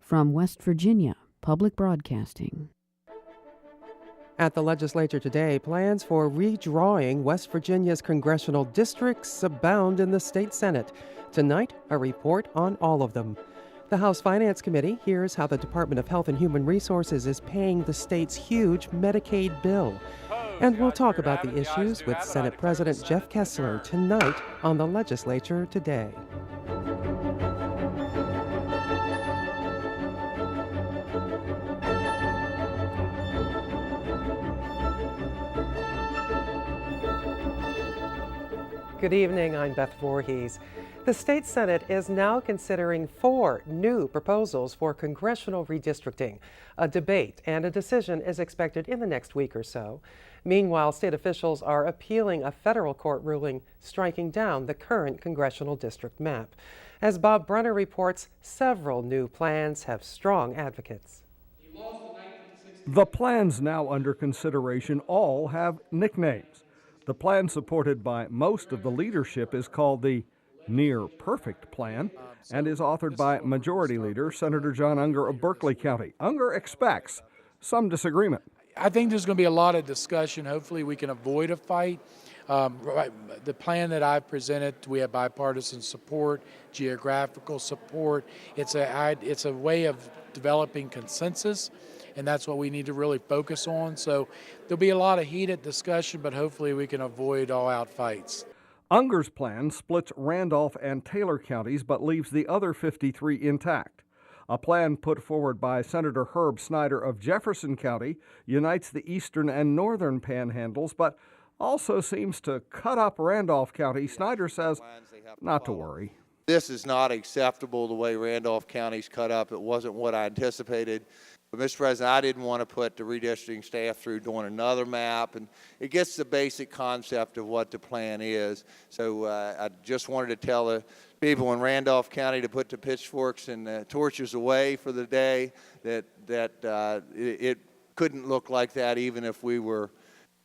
From West Virginia Public Broadcasting. At the Legislature today, plans for redrawing West Virginia's congressional districts abound in the state Senate. Tonight, a report on all of them. The House Finance Committee hears how the Department of Health and Human Resources is paying the state's huge Medicaid bill. And we'll talk about the issues with Senate President Jeff Kessler tonight on the Legislature Today. Good evening, I'm Beth Voorhees. The state Senate is now considering 4 new proposals for congressional redistricting. A debate and a decision is expected in the next week or so. Meanwhile, state officials are appealing a federal court ruling striking down the current congressional district map. As Bob Brunner reports, several new plans have strong advocates. The plans now under consideration all have nicknames. The plan supported by most of the leadership is called the Near Perfect Plan and is authored by Majority Leader Senator John Unger of Berkeley County. Unger expects some disagreement. I think there's going to be a lot of discussion. Hopefully we can avoid a fight. The plan that I've presented, we have bipartisan support, geographical support. It's a way of developing consensus, and that's what we need to really focus on. So there'll be a lot of heated discussion, but hopefully we can avoid all-out fights. Unger's plan splits Randolph and Taylor counties but leaves the other 53 intact. A plan put forward by Senator Herb Snyder of Jefferson County unites the eastern and northern panhandles but also seems to cut up Randolph County. Snyder says not to worry. This is not acceptable the way Randolph County's cut up. It wasn't what I anticipated. But, Mr. President, I didn't want to put the redistricting staff through doing another map, and it gets the basic concept of what the plan is. So I just wanted to tell the people in Randolph County to put the pitchforks and the torches away for the day, that it couldn't look like that even if we were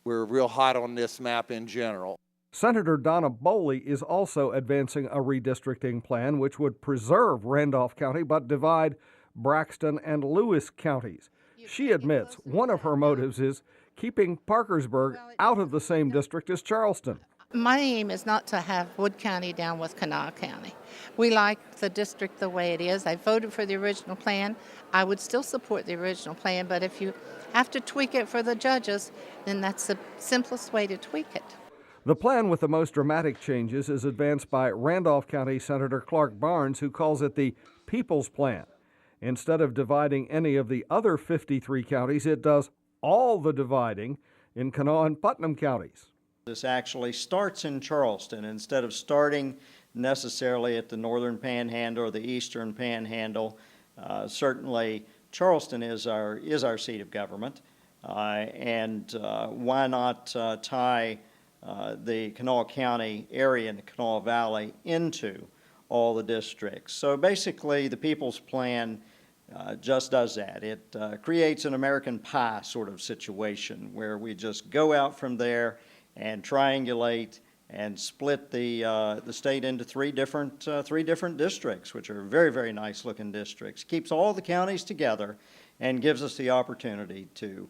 real hot on this map in general. Senator Donna Boley is also advancing a redistricting plan which would preserve Randolph County but divide Braxton and Lewis counties. She admits one of her motives is keeping Parkersburg out of the same district as Charleston. My aim is not to have Wood County down with Kanawha County. We like the district the way it is. I voted for the original plan. I would still support the original plan, but if you have to tweak it for the judges, then that's the simplest way to tweak it. The plan with the most dramatic changes is advanced by Randolph County Senator Clark Barnes, who calls it the People's Plan. Instead of dividing any of the other 53 counties, it does all the dividing in Kanawha and Putnam counties. This actually starts in Charleston instead of starting necessarily at the northern panhandle or the eastern panhandle. Certainly Charleston is our seat of government, and why not tie the Kanawha County area and the Kanawha Valley into all the districts. So basically the People's Plan just does that. It creates an American pie sort of situation where we just go out from there and triangulate and split the state into three different districts, which are very, very nice looking districts. Keeps all the counties together and gives us the opportunity to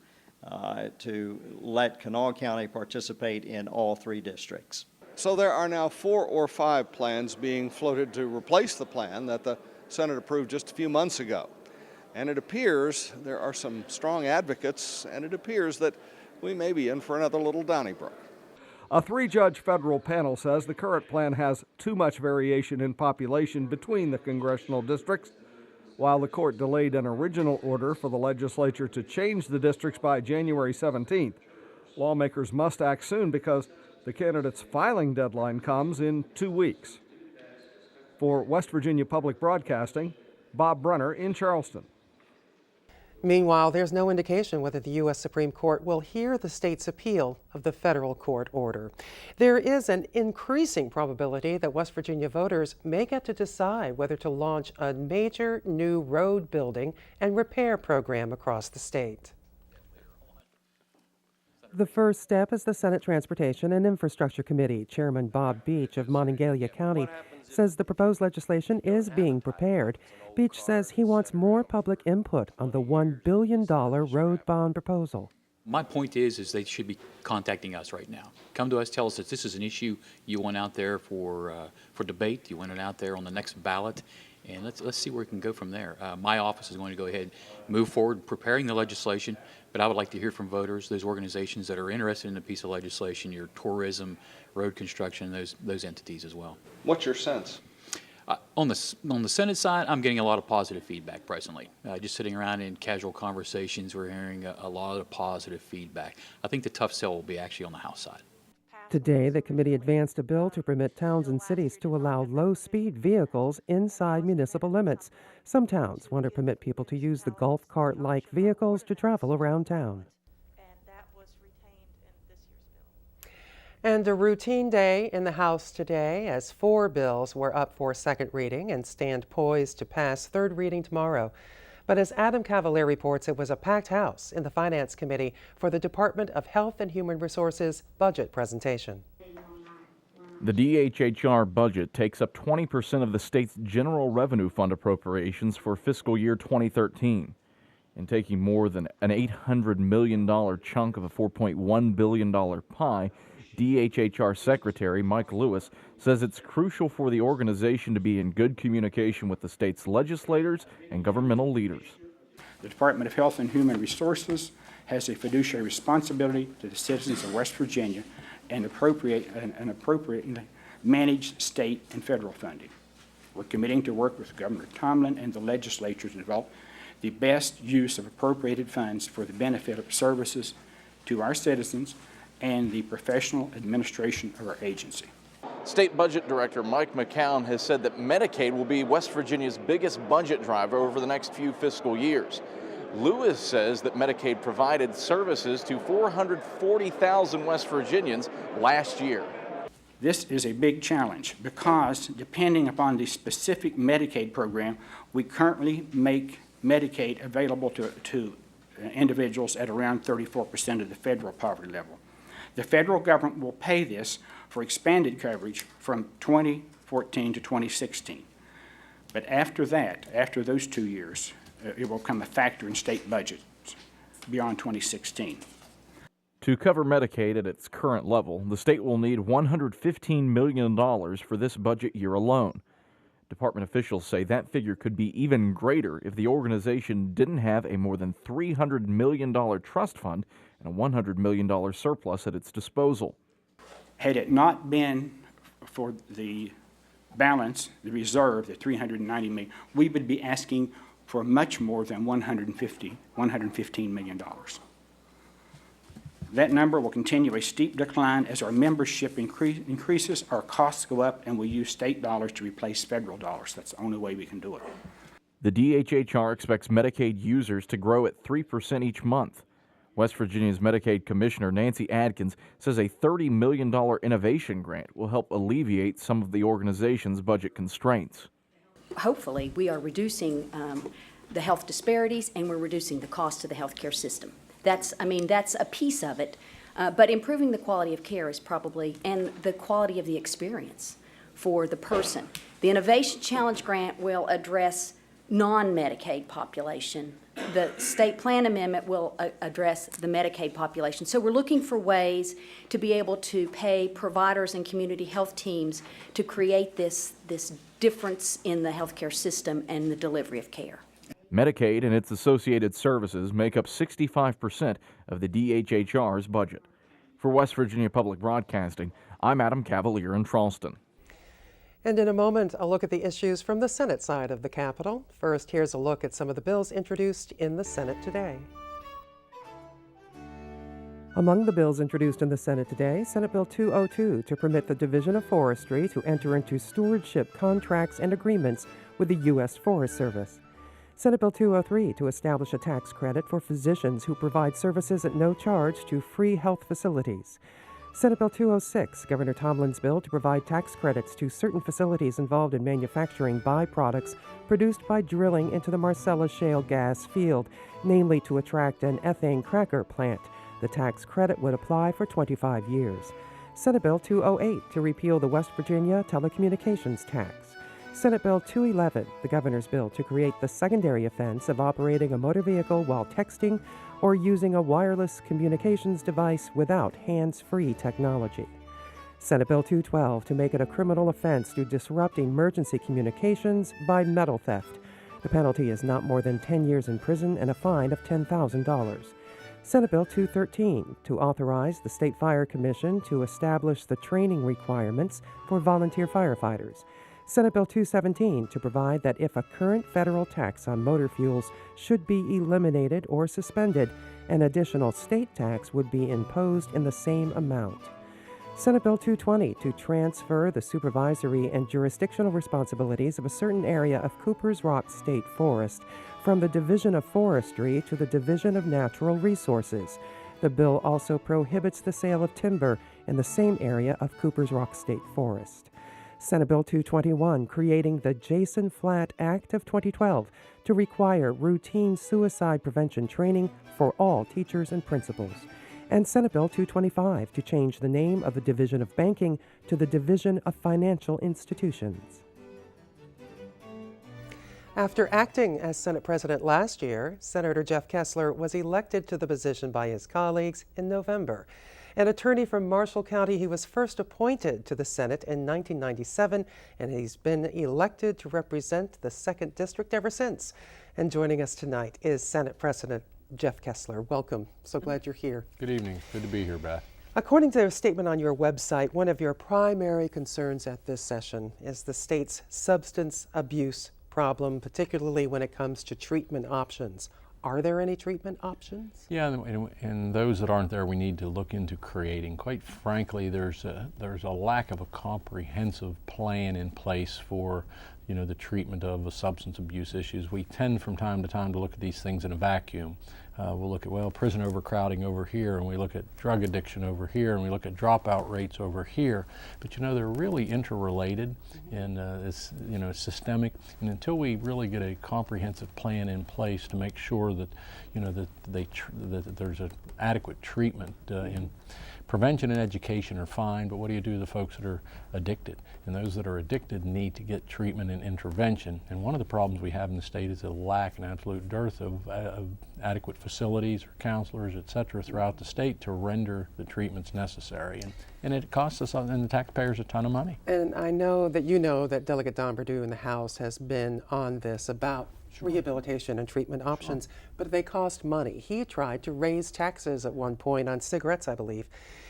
let Kanawha County participate in all 3 districts. So there are now 4 or 5 plans being floated to replace the plan that the Senate approved just a few months ago. And it appears there are some strong advocates, and it appears that we may be in for another little Donnybrook. A 3-judge federal panel says the current plan has too much variation in population between the congressional districts. While the court delayed an original order for the legislature to change the districts by January 17th, lawmakers must act soon because the candidates' filing deadline comes in 2 weeks. For West Virginia Public Broadcasting, Bob Brunner in Charleston. Meanwhile, there's no indication whether the U.S. Supreme Court will hear the state's appeal of the federal court order. There is an increasing probability that West Virginia voters may get to decide whether to launch a major new road building and repair program across the state. The first step is the Senate Transportation and Infrastructure Committee. Chairman Bob Beach of Monongalia County says the proposed legislation is being prepared. Beach says he wants more public input on the $1 billion road bond proposal. My point is they should be contacting us right now. Come to us, tell us that this is an issue you want out there for debate, you want it out there on the next ballot, and let's see where we can go from there. My office is going to go ahead, move forward, preparing the legislation, but I would like to hear from voters, those organizations that are interested in a piece of legislation, your tourism, road construction, those entities as well. What's your sense? On the Senate side, I'm getting a lot of positive feedback presently. Just sitting around in casual conversations, we're hearing a lot of positive feedback. I think the tough sell will be actually on the House side. Today, the committee advanced a bill to permit towns and cities to allow low-speed vehicles inside municipal limits. Some towns want to permit people to use the golf cart-like vehicles to travel around town. And a routine day in the House today as 4 bills were up for second reading and stand poised to pass third reading tomorrow. But as Adam Cavalier reports, it was a packed house in the Finance Committee for the Department of Health and Human Resources budget presentation. The DHHR budget takes up 20% of the state's general revenue fund appropriations for fiscal year 2013. And taking more than an $800 million chunk of a $4.1 billion pie, DHHR Secretary Mike Lewis says it's crucial for the organization to be in good communication with the state's legislators and governmental leaders. The Department of Health and Human Resources has a fiduciary responsibility to the citizens of West Virginia and appropriately manage state and federal funding. We're committing to work with Governor Tomlin and the legislature to develop the best use of appropriated funds for the benefit of services to our citizens and the professional administration of our agency. State Budget Director Mike McCown has said that Medicaid will be West Virginia's biggest budget driver over the next few fiscal years. Lewis says that Medicaid provided services to 440,000 West Virginians last year. This is a big challenge because depending upon the specific Medicaid program, we currently make Medicaid available to individuals at around 34% of the federal poverty level. The federal government will pay this for expanded coverage from 2014 to 2016. But after that, after those 2 years, it will become a factor in state budgets beyond 2016. To cover Medicaid at its current level, the state will need $115 million for this budget year alone. Department officials say that figure could be even greater if the organization didn't have a more than $300 million trust fund and a $100 million surplus at its disposal. Had it not been for the balance, the reserve, the $390 million, we would be asking for much more than $115 million. That number will continue a steep decline as our membership increases, our costs go up, and we use state dollars to replace federal dollars. That's the only way we can do it. The DHHR expects Medicaid users to grow at 3% each month. West Virginia's Medicaid Commissioner Nancy Adkins says a $30 million innovation grant will help alleviate some of the organization's budget constraints. Hopefully, we are reducing the health disparities and we're reducing the cost of the healthcare system. That's a piece of it, but improving the quality of care is probably, and the quality of the experience for the person. The Innovation Challenge Grant will address non-Medicaid population. The state plan amendment will address the Medicaid population. So we're looking for ways to be able to pay providers and community health teams to create this difference in the healthcare system and the delivery of care. Medicaid and its associated services make up 65% of the DHHR's budget. For West Virginia Public Broadcasting, I'm Adam Cavalier in Charleston. And in a moment, a look at the issues from the Senate side of the Capitol. First, here's a look at some of the bills introduced in the Senate today. Among the bills introduced in the Senate today, Senate Bill 202 to permit the Division of Forestry to enter into stewardship contracts and agreements with the U.S. Forest Service. Senate Bill 203 to establish a tax credit for physicians who provide services at no charge to free health facilities. Senate Bill 206, Governor Tomlin's bill to provide tax credits to certain facilities involved in manufacturing byproducts produced by drilling into the Marcellus shale gas field, namely to attract an ethane cracker plant. The tax credit would apply for 25 years. Senate Bill 208 to repeal the West Virginia telecommunications tax. Senate Bill 211, the governor's bill to create the secondary offense of operating a motor vehicle while texting or using a wireless communications device without hands-free technology. Senate Bill 212 to make it a criminal offense to disrupting emergency communications by metal theft. The penalty is not more than 10 years in prison and a fine of $10,000. Senate Bill 213 to authorize the State Fire Commission to establish the training requirements for volunteer firefighters. Senate Bill 217 to provide that if a current federal tax on motor fuels should be eliminated or suspended, an additional state tax would be imposed in the same amount. Senate Bill 220 to transfer the supervisory and jurisdictional responsibilities of a certain area of Cooper's Rock State Forest from the Division of Forestry to the Division of Natural Resources. The bill also prohibits the sale of timber in the same area of Cooper's Rock State Forest. Senate Bill 221, creating the Jason Flatt Act of 2012 to require routine suicide prevention training for all teachers and principals. And Senate Bill 225 to change the name of the Division of Banking to the Division of Financial Institutions. After acting as Senate President last year, Senator Jeff Kessler was elected to the position by his colleagues in November. An attorney from Marshall County, he was first appointed to the Senate in 1997, and he's been elected to represent the 2nd District ever since. And joining us tonight is Senate President Jeff Kessler. Welcome. So glad you're here. Good evening. Good to be here, Beth. According to a statement on your website, one of your primary concerns at this session is the state's substance abuse problem, particularly when it comes to treatment options. Are there any treatment options? Yeah, and those that aren't there, we need to look into creating. Quite frankly, there's a lack of a comprehensive plan in place for, the treatment of substance abuse issues. We tend from time to time to look at these things in a vacuum. We'll look at, prison overcrowding over here, and we look at drug addiction over here, and we look at dropout rates over here. But they're really interrelated, and it's systemic. And until we really get a comprehensive plan in place to make sure that that there's an adequate treatment in prevention and education are fine, but what do you do to the folks that are addicted? And those that are addicted need to get treatment and intervention. And one of the problems we have in the state is a lack, an absolute dearth of adequate facilities or counselors, et cetera, throughout the state to render the treatments necessary. And it costs us and the taxpayers a ton of money. And I know that Delegate Don Perdue in the House has been on this about rehabilitation and treatment options, but they cost money. He tried to raise taxes at one point on cigarettes, I believe,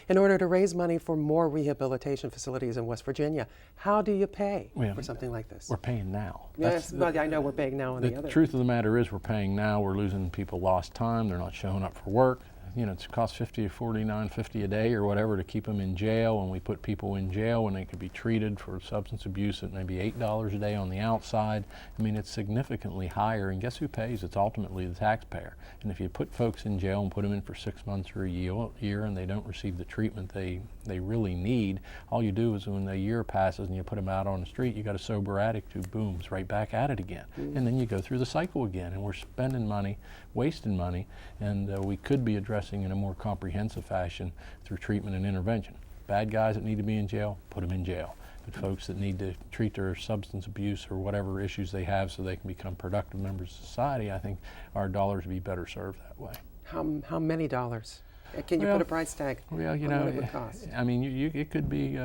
in order to raise money for more rehabilitation facilities in West Virginia. How do you pay for something like this? We're paying now. Yes, but I know we're paying now on the other. The truth of the matter is we're paying now. We're losing people lost time. They're not showing up for work. It costs $49.50 a day or whatever to keep them in jail, and we put people in jail when they could be treated for substance abuse at maybe $8 a day on the outside. It's significantly higher, and guess who pays? It's ultimately the taxpayer. And if you put folks in jail and put them in for 6 months or a year and they don't receive the treatment they really need, all you do is when the year passes and you put them out on the street, you got a sober addict who booms right back at it again. And then you go through the cycle again, and we're spending money, wasting money, and we could be addressing in a more comprehensive fashion through treatment and intervention. Bad guys that need to be in jail, put them in jail. But folks that need to treat their substance abuse or whatever issues they have so they can become productive members of society, I think our dollars would be better served that way. How many dollars? Can you put a price tag on what it would cost? It could be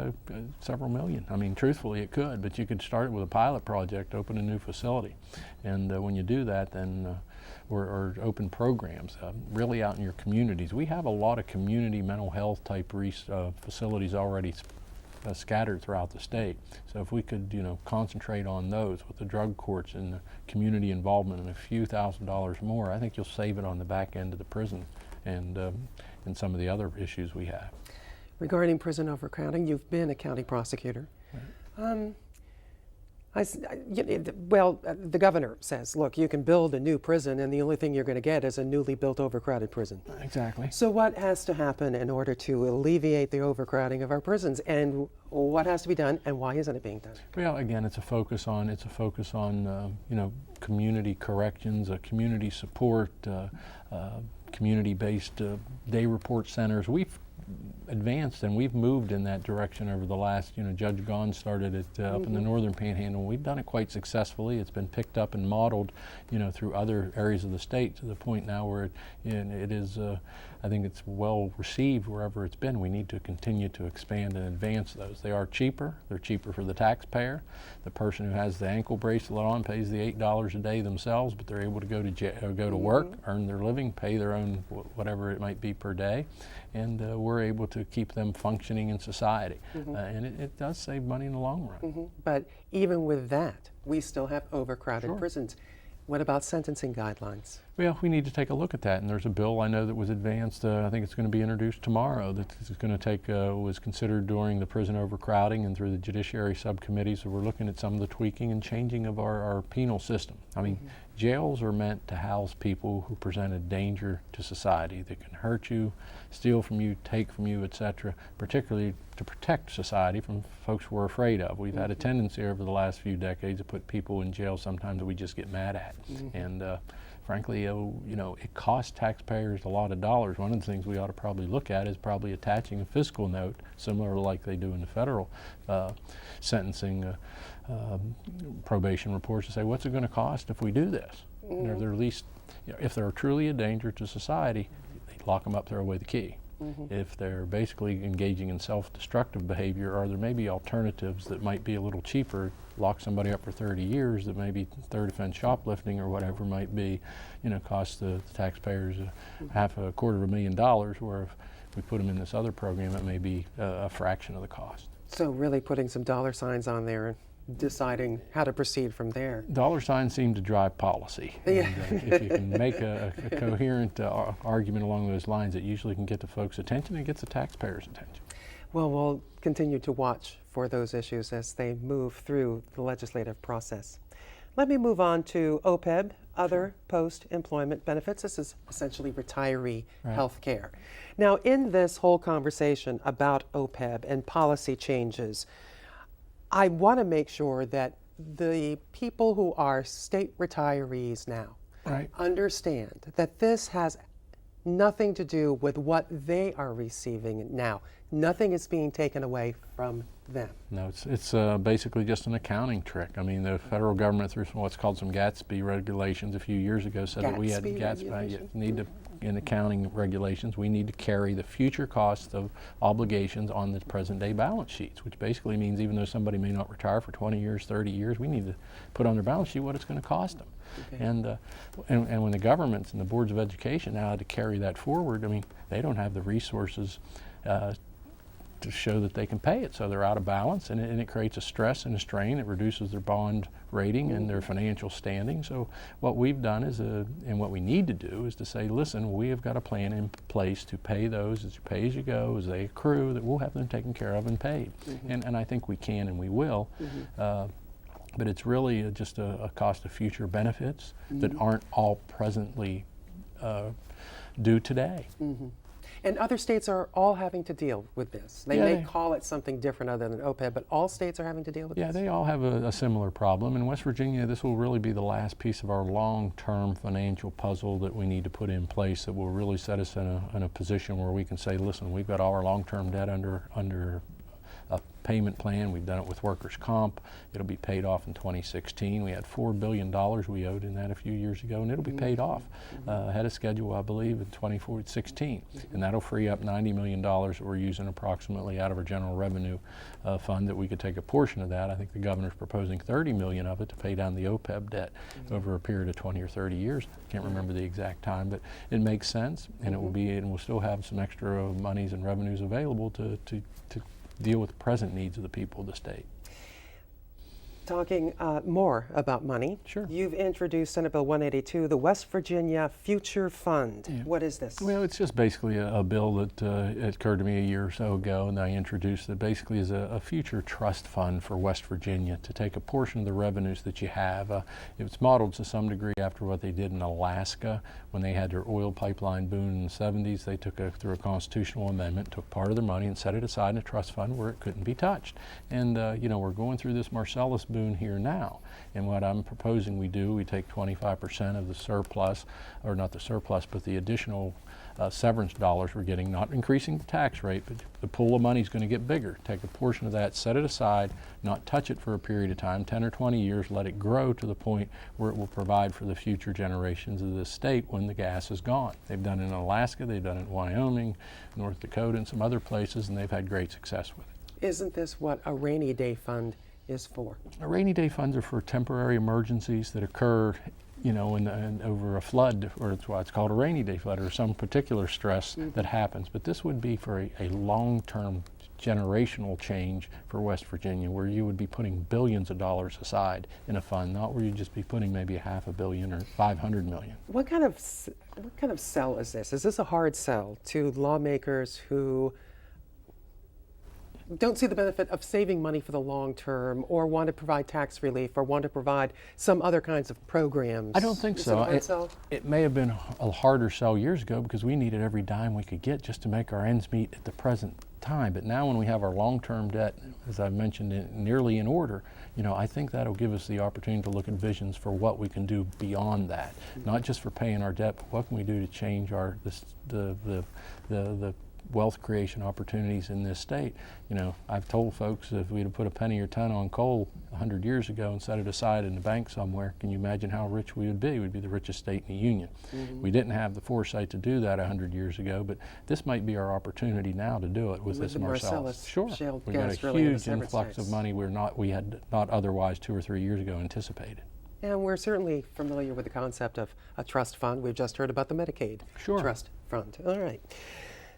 several million. Truthfully, it could, but you could start it with a pilot project, open a new facility. And when you do that, then or open programs really out in your communities. We have a lot of community mental health type facilities already scattered throughout the state. So if we could, concentrate on those with the drug courts and the community involvement and a few $1,000s more, I think you'll save it on the back end of the prison and some of the other issues we have. Regarding prison overcrowding, you've been a county prosecutor. Right. The governor says, look, you can build a new prison and the only thing you're going to get is a newly built overcrowded prison. Exactly. So what has to happen in order to alleviate the overcrowding of our prisons, and what has to be done, and why isn't it being done? Well, again, it's a focus on community corrections, community support, community-based day report centers. advanced, and we've moved in that direction over the last, Judge Gahn started it up in the northern panhandle. We've done it quite successfully. It's been picked up and modeled, through other areas of the state to the point now where it is, I think it's well received wherever it's been. We need to continue to expand and advance those. They are cheaper. They're cheaper for the taxpayer. The person who has the ankle bracelet on pays the $8 a day themselves, but they're able to go to work, earn their living, pay their own whatever it might be per day, and we're able to keep them functioning in society. And it does save money in the long run. But even with that, we still have overcrowded prisons. What about sentencing guidelines? Well, we need to take a look at that, and there's a bill I know that was advanced, I think it's going to be introduced tomorrow, that is going to take, was considered during the prison overcrowding and through the judiciary subcommittee, so we're looking at some of the tweaking and changing of our penal system. I mean, jails are meant to house people who present a danger to society that can hurt you, steal from you, take from you, etc., particularly to protect society from folks we're afraid of. We've had a tendency over the last few decades to put people in jail sometimes that we just get mad at. And frankly, it costs taxpayers a lot of dollars. One of the things we ought to probably look at is probably attaching a fiscal note, similar to like they do in the federal sentencing probation reports, to say, what's it going to cost if we do this? And if they're at least, if they're truly a danger to society, they lock them up, throw away the key. If they're basically engaging in self-destructive behavior, or there may be alternatives that might be a little cheaper, lock somebody up for 30 years that maybe third offense shoplifting or whatever might be, cost the taxpayers $250,000, where if we put them in this other program, it may be a fraction of the cost. So really putting some dollar signs on there and deciding how to proceed from there. Dollar signs seem to drive policy. Yeah. And, if you can make a coherent argument along those lines, it usually can get the folks' attention and gets the taxpayers' attention. Well, we'll continue to watch for those issues as they move through the legislative process. Let me move on to OPEB, other post-employment benefits. This is essentially retiree health care. Now, in this whole conversation about OPEB and policy changes, I want to make sure that the people who are state retirees now understand that this has nothing to do with what they are receiving now. Nothing is being taken away from them. No, it's basically just an accounting trick. I mean, the federal government, through what's called some Gatsby regulations a few years ago, said that we had in accounting regulations, we need to carry the future costs of obligations on the present day balance sheets, which basically means even though somebody may not retire for 20 years, 30 years, we need to put on their balance sheet what it's going to cost them. And when the governments and the boards of education now had to carry that forward, I mean, they don't have the resources to show that they can pay it, so they're out of balance, and it creates a stress and a strain. It reduces their bond rating and their financial standing. So what we've done is, and what we need to do is to say, listen, we have got a plan in place to pay those as you pay as you go, as they accrue, that we'll have them taken care of and paid. And I think we can and we will. But it's really just a cost of future benefits that aren't all presently due today. And other states are all having to deal with this. They may call it something different other than OPEB, but all states are having to deal with this. Yeah, they all have a similar problem. In West Virginia, this will really be the last piece of our long-term financial puzzle that we need to put in place that will really set us in a position where we can say, listen, we've got all our long-term debt under a payment plan. We've done it with workers' comp. It'll be paid off in 2016. We had $4 billion we owed in that a few years ago, and it'll be paid off ahead of schedule, I believe, in 2016. And that'll free up $90 million that we're using approximately out of our general revenue fund, that we could take a portion of that. I think the governor's proposing $30 million of it to pay down the OPEB debt over a period of 20 or 30 years. I can't remember the exact time, but it makes sense, and it will be, and we'll still have some extra monies and revenues available to deal with the present needs of the people of the state. Talking more about money, you've introduced Senate Bill 182, the West Virginia Future Fund. Yeah. What is this? Well, it's just basically a bill that it occurred to me a year or so ago, and I introduced it basically as a future trust fund for West Virginia to take a portion of the revenues that you have. It's modeled to some degree after what they did in Alaska when they had their oil pipeline boom in the 70s. They took through a constitutional amendment, took part of their money and set it aside in a trust fund where it couldn't be touched. And we're going through this Marcellus boon here now. And what I'm proposing we do, we take 25% of the surplus, or not the surplus, but the additional severance dollars we're getting, not increasing the tax rate, but the pool of money is going to get bigger. Take a portion of that, set it aside, not touch it for a period of time, 10 or 20 years, let it grow to the point where it will provide for the future generations of this state when the gas is gone. They've done it in Alaska, they've done it in Wyoming, North Dakota, and some other places, and they've had great success with it. Isn't this what a rainy day fund is for? Rainy day funds are for temporary emergencies that occur, you know, over a flood, or it's why it's called a rainy day flood, or some particular stress that happens. But this would be for a long-term generational change for West Virginia, where you would be putting billions of dollars aside in a fund, not where you'd just be putting maybe $500 million or $500 million. What kind of sell is this? Is this a hard sell to lawmakers who don't see the benefit of saving money for the long term, or want to provide tax relief, or want to provide some other kinds of programs? I don't think so. It may have been a harder sell years ago because we needed every dime we could get just to make our ends meet at the present time. But now when we have our long-term debt, as I mentioned, nearly in order, you know, I think that'll give us the opportunity to look at visions for what we can do beyond that. Not just for paying our debt, but what can we do to change the wealth creation opportunities in this state. You know, I've told folks if we'd have put a penny or ton on coal 100 years ago and set it aside in the bank somewhere, can you imagine how rich we would be? We'd be the richest state in the union. We didn't have the foresight to do that 100 years ago, but this might be our opportunity now to do it with this Marcellus. Sure, we got a huge influx of money we had not otherwise 2 or 3 years ago anticipated. And we're certainly familiar with the concept of a trust fund. We've just heard about the Medicaid trust fund. All right.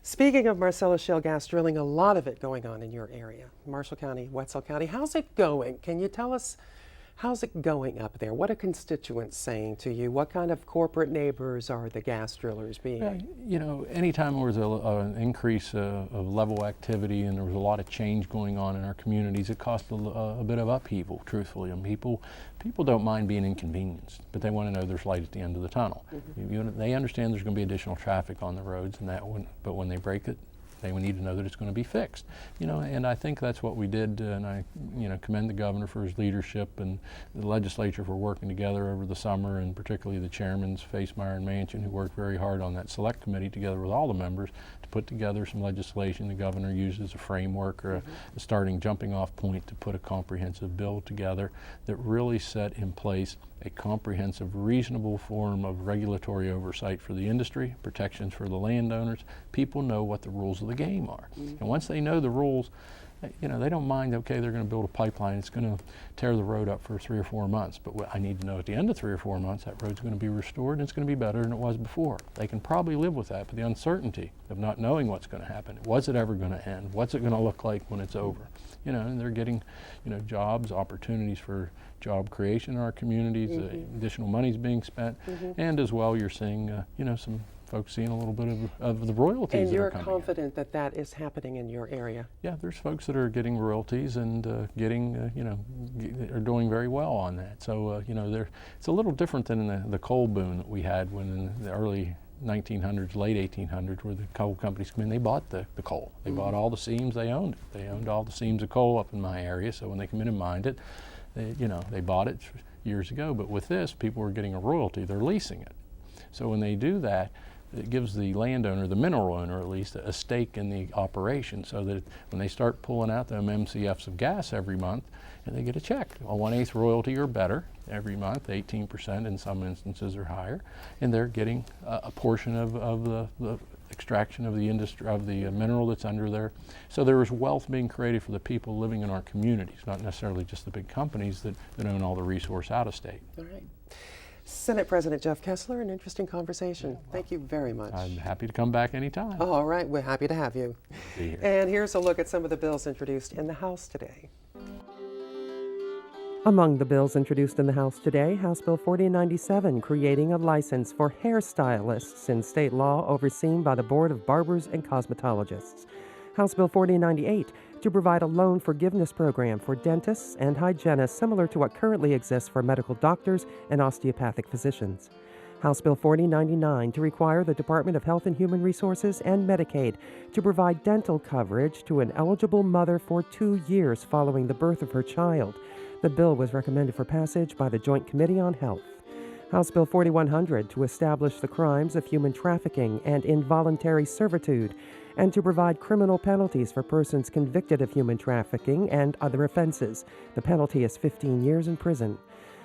Speaking of Marcellus shale gas drilling, a lot of it going on in your area, Marshall County, Wetzel County. How's it going? Can you tell us, how's it going up there? What are constituents saying to you? What kind of corporate neighbors are the gas drillers being? You know, anytime there was an increase of level activity and there was a lot of change going on in our communities, it caused a bit of upheaval, truthfully. And people don't mind being inconvenienced, but they want to know there's light at the end of the tunnel. They understand there's going to be additional traffic on the roads, but when they break it, they need to know that it's going to be fixed. You know, and I think that's what we did, and I, you know, commend the governor for his leadership and the legislature for working together over the summer, and particularly the chairmans, Facemeyer and Manchin, who worked very hard on that select committee together with all the members to put together some legislation the governor used as a framework or a starting jumping off point to put a comprehensive bill together that really set in place a comprehensive, reasonable form of regulatory oversight for the industry, protections for the landowners. People know what the rules of the game are. And once they know the rules, you know, they don't mind, okay, they're going to build a pipeline, it's going to tear the road up for 3 or 4 months, but I need to know at the end of 3 or 4 months that road's going to be restored and it's going to be better than it was before. They can probably live with that, but the uncertainty of not knowing what's going to happen, was it ever going to end, what's it going to look like when it's over? You know, and they're getting, you know, jobs, opportunities for job creation in our communities, additional money's being spent, and as well you're seeing, you know, some folks seeing a little bit of the royalties. And you're that are confident that that is happening in your area? Yeah, there's folks that are getting royalties and getting, you know, are doing very well on that. So, you know, it's a little different than the coal boom that we had when in the early 1900s, late 1800s, where the coal companies come in, they bought the coal. They bought all the seams, they owned it. They owned all the seams of coal up in my area, so when they come in and mined it, they bought it years ago. But with this, people are getting a royalty, they're leasing it. So when they do that, it gives the landowner, the mineral owner at least, a stake in the operation, so that when they start pulling out them MCFs of gas every month, and they get a check, a 1/8 royalty or better every month, 18% in some instances or higher, and they're getting a portion of the extraction of the industry, of the mineral that's under there. So there is wealth being created for the people living in our communities, not necessarily just the big companies that own all the resource out of state. All right. Senate President Jeff Kessler, an interesting conversation. Thank you very much. I'm happy to come back anytime. All right, we're happy to have you. Be here. And here's a look at some of the bills introduced in the House today. Among the bills introduced in the House today, House Bill 4097, creating a license for hairstylists in state law overseen by the Board of Barbers and Cosmetologists. House Bill 4098, to provide a loan forgiveness program for dentists and hygienists similar to what currently exists for medical doctors and osteopathic physicians. House Bill 4099 to require the Department of Health and Human Resources and Medicaid to provide dental coverage to an eligible mother for 2 years following the birth of her child. The bill was recommended for passage by the Joint Committee on Health. House Bill 4100 to establish the crimes of human trafficking and involuntary servitude, and to provide criminal penalties for persons convicted of human trafficking and other offenses. The penalty is 15 years in prison.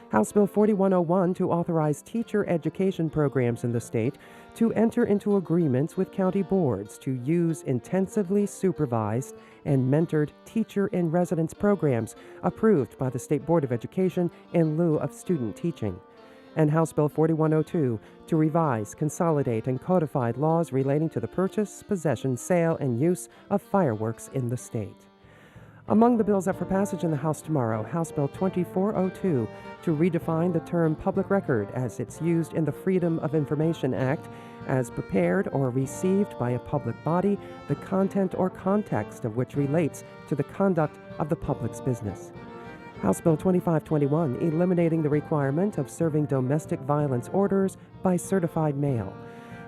House Bill 4101 to authorize teacher education programs in the state to enter into agreements with county boards to use intensively supervised and mentored teacher-in-residence programs approved by the State Board of Education in lieu of student teaching. And House Bill 4102 to revise, consolidate, and codify laws relating to the purchase, possession, sale, and use of fireworks in the state. Among the bills up for passage in the House tomorrow, House Bill 2402 to redefine the term public record as it's used in the Freedom of Information Act as prepared or received by a public body, the content or context of which relates to the conduct of the public's business. House Bill 2521, eliminating the requirement of serving domestic violence orders by certified mail.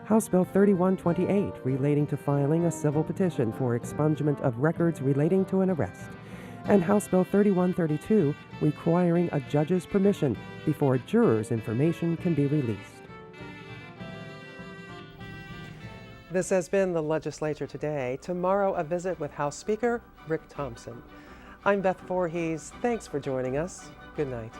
House Bill 3128, relating to filing a civil petition for expungement of records relating to an arrest. And House Bill 3132, requiring a judge's permission before jurors' information can be released. This has been the Legislature Today. Tomorrow, a visit with House Speaker Rick Thompson. I'm Beth Voorhees. Thanks for joining us. Good night.